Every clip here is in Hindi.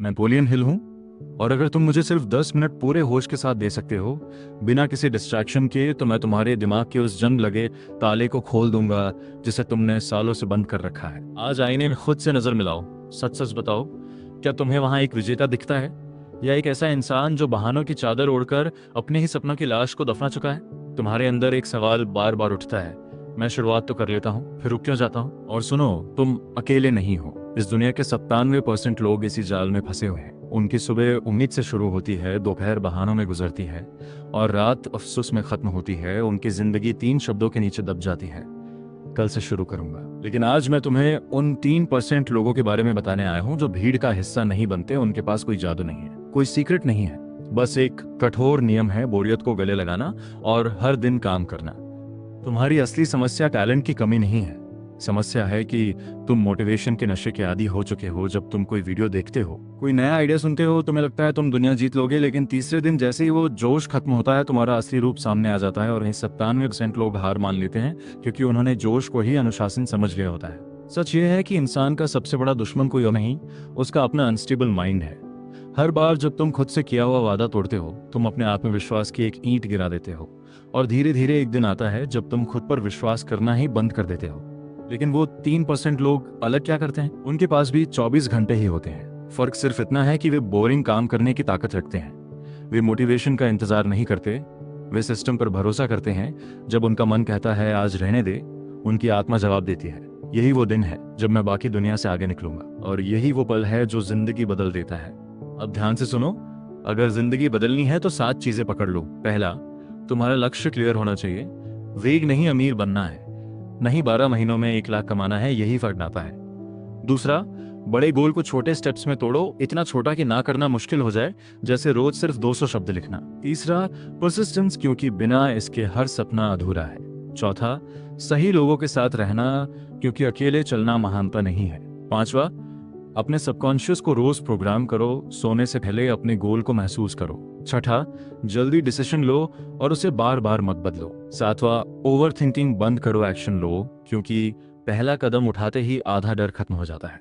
नेपोलियन हिल हूँ, और अगर तुम मुझे सिर्फ 10 मिनट पूरे होश के साथ दे सकते हो, बिना किसी डिस्ट्रैक्शन के, तो मैं तुम्हारे दिमाग के उस जंग लगे ताले को खोल दूंगा जिसे तुमने सालों से बंद कर रखा है। आज आईने में खुद से नजर मिलाओ, सच सच बताओ, क्या तुम्हें वहां एक विजेता दिखता है, या एक ऐसा इंसान जो बहानों की चादर ओढ़कर अपने ही सपनों की लाश को दफना चुका है? तुम्हारे अंदर एक सवाल बार बार उठता है, मैं शुरुआत तो कर लेता हूँ, फिर रुक क्यों जाता हूँ? और सुनो, तुम अकेले नहीं हो। इस दुनिया के 97% लोग इसी जाल में फंसे हुए हैं। उनकी सुबह उम्मीद से शुरू होती है, दोपहर बहानों में गुजरती है, और रात अफसोस में खत्म होती है। उनकी जिंदगी 3 शब्दों के नीचे दब जाती है, कल से शुरू करूंगा। लेकिन आज मैं तुम्हें उन 3% लोगों के बारे में बताने आया हूं जो भीड़ का हिस्सा नहीं बनते। उनके पास कोई जादू नहीं है, कोई सीक्रेट नहीं है, बस एक कठोर नियम है, बोरियत को गले लगाना और हर दिन काम करना। तुम्हारी असली समस्या टैलेंट की कमी नहीं है, समस्या है कि तुम मोटिवेशन के नशे के आदी हो चुके हो। जब तुम कोई वीडियो देखते हो, कोई नया आइडिया सुनते हो, तुम्हें लगता है तुम दुनिया जीत लोगे, लेकिन तीसरे दिन जैसे ही वो जोश खत्म होता है, तुम्हारा असली रूप सामने आ जाता है। और 97% लोग हार मान लेते हैं क्योंकि उन्होंने जोश को ही अनुशासन समझ लिया होता है। सच ये है कि इंसान का सबसे बड़ा दुश्मन कोई और नहीं, उसका अपना अनस्टेबल माइंड है। हर बार जब तुम खुद से किया हुआ वादा तोड़ते हो, तुम अपने आत्मविश्वास की एक ईंट गिरा देते हो, और धीरे धीरे एक दिन आता है जब तुम खुद पर विश्वास करना ही बंद कर देते हो। लेकिन वो 3% लोग अलग क्या करते हैं? उनके पास भी 24 घंटे ही होते हैं। फर्क सिर्फ इतना है कि वे बोरिंग काम करने की ताकत रखते हैं। वे मोटिवेशन का इंतजार नहीं करते, वे सिस्टम पर भरोसा करते हैं। जब उनका मन कहता है आज रहने दे, उनकी आत्मा जवाब देती है यही वो दिन है जब मैं बाकी दुनिया से आगे निकलूंगा। और यही वो पल है जो जिंदगी बदल देता है। अब ध्यान से सुनो, अगर जिंदगी बदलनी है तो 7 चीजें पकड़ लो। पहला, तुम्हारा लक्ष्य क्लियर होना चाहिए। वेग नहीं, अमीर बनना है, नहीं 12 महीनों में 1 लाख कमाना है, यही फर्क आता है। दूसरा, बड़े गोल को छोटे स्टेप्स में तोड़ो, इतना छोटा कि ना करना मुश्किल हो जाए, जैसे रोज सिर्फ 200 शब्द लिखना। तीसरा, परसिस्टेंस, क्योंकि बिना इसके हर सपना अधूरा है। चौथा, सही लोगों के साथ रहना, क्योंकि अकेले चलना महानता नहीं है। पांचवा, अपने सबकॉन्शियस को रोज प्रोग्राम करो, सोने से पहले अपने गोल को महसूस करो। छठा, जल्दी डिसीजन लो और उसे बार बार मत बदलो। सातवां, ओवर थिंकिंग बंद करो, एक्शन लो, क्योंकि पहला कदम उठाते ही आधा डर खत्म हो जाता है।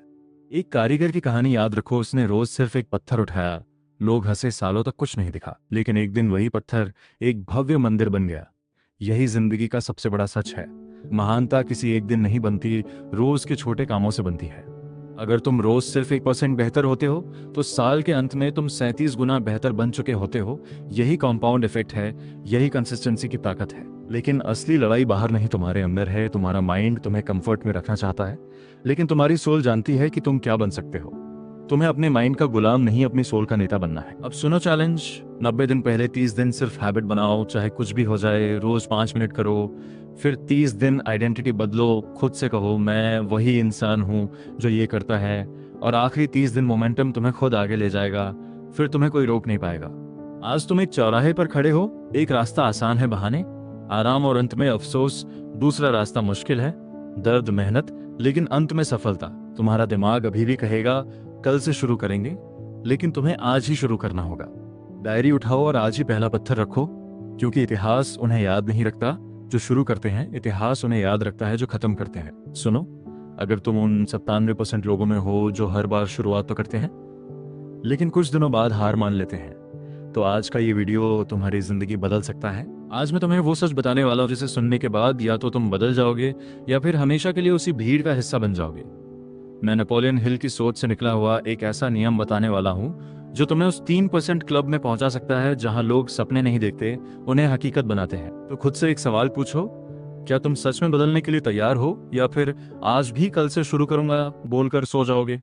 एक कारीगर की कहानी याद रखो, उसने रोज सिर्फ एक पत्थर उठाया, लोग हंसे, सालों तक कुछ नहीं दिखा, लेकिन एक दिन वही पत्थर एक भव्य मंदिर बन गया। यही जिंदगी का सबसे बड़ा सच है। महानता किसी एक दिन नहीं बनती, रोज के छोटे कामों से बनती है। अगर तुम रोज सिर्फ 1% बेहतर होते हो, तो साल के अंत में तुम 37 गुना बेहतर बन चुके होते हो। यही कंपाउंड इफेक्ट है, यही कंसिस्टेंसी की ताकत है। लेकिन असली लड़ाई बाहर नहीं, तुम्हारे अंदर है। तुम्हारा माइंड तुम्हें कंफर्ट में रखना चाहता है, लेकिन तुम्हारी सोल जानती है कि तुम क्या बन सकते हो। तुम्हें अपने माइंड का गुलाम नहीं, अपनी सोल का नेता बनना है। अब सुनो चैलेंज, 90 दिन पहले 30 दिन सिर्फ हैबिट बनाओ, चाहे कुछ भी हो जाए, रोज 5 मिनट करो। फिर 30 दिन आइडेंटिटी बदलो, खुद से कहो मैं वही इंसान हूँ जो ये करता है। और आखिरी 30 दिन मोमेंटम तुम्हें खुद आगे ले जाएगा, फिर तुम्हें कोई रोक नहीं पाएगा। आज तुम एक चौराहे पर खड़े हो, एक रास्ता आसान है, बहाने, आराम और अंत में अफसोस। दूसरा रास्ता मुश्किल है, दर्द, मेहनत, लेकिन अंत में सफलता। तुम्हारा दिमाग अभी भी कहेगा कल से शुरू करेंगे, लेकिन तुम्हें आज ही शुरू करना होगा। डायरी उठाओ और आज ही पहला पत्थर रखो, क्योंकि इतिहास उन्हें याद नहीं रखता जो शुरू करते हैं, इतिहास उन्हें याद रखता है जो खत्म करते हैं। सुनो, अगर तुम उन 97% लोगों में हो जो हर बार शुरुआत तो करते हैं, लेकिन कुछ दिनों बाद हार मान लेते हैं, तो आज का ये वीडियो तुम्हारी जिंदगी बदल सकता है। आज मैं तुम्हें वो सच बताने वाला हूँ जिसे सुनने के बाद या तो तुम बदल जाओगे, या फिर हमेशा के लिए उसी भीड़ का हिस्सा बन जाओगे। मैं नेपोलियन हिल की सोच से निकला हुआ एक ऐसा नियम बताने वाला हूँ जो तुम्हें उस 3% क्लब में पहुंचा सकता है जहां लोग सपने नहीं देखते, उन्हें हकीकत बनाते हैं। तो खुद से एक सवाल पूछो, क्या तुम सच में बदलने के लिए तैयार हो, या फिर आज भी कल से शुरू करूंगा बोलकर सो जाओगे?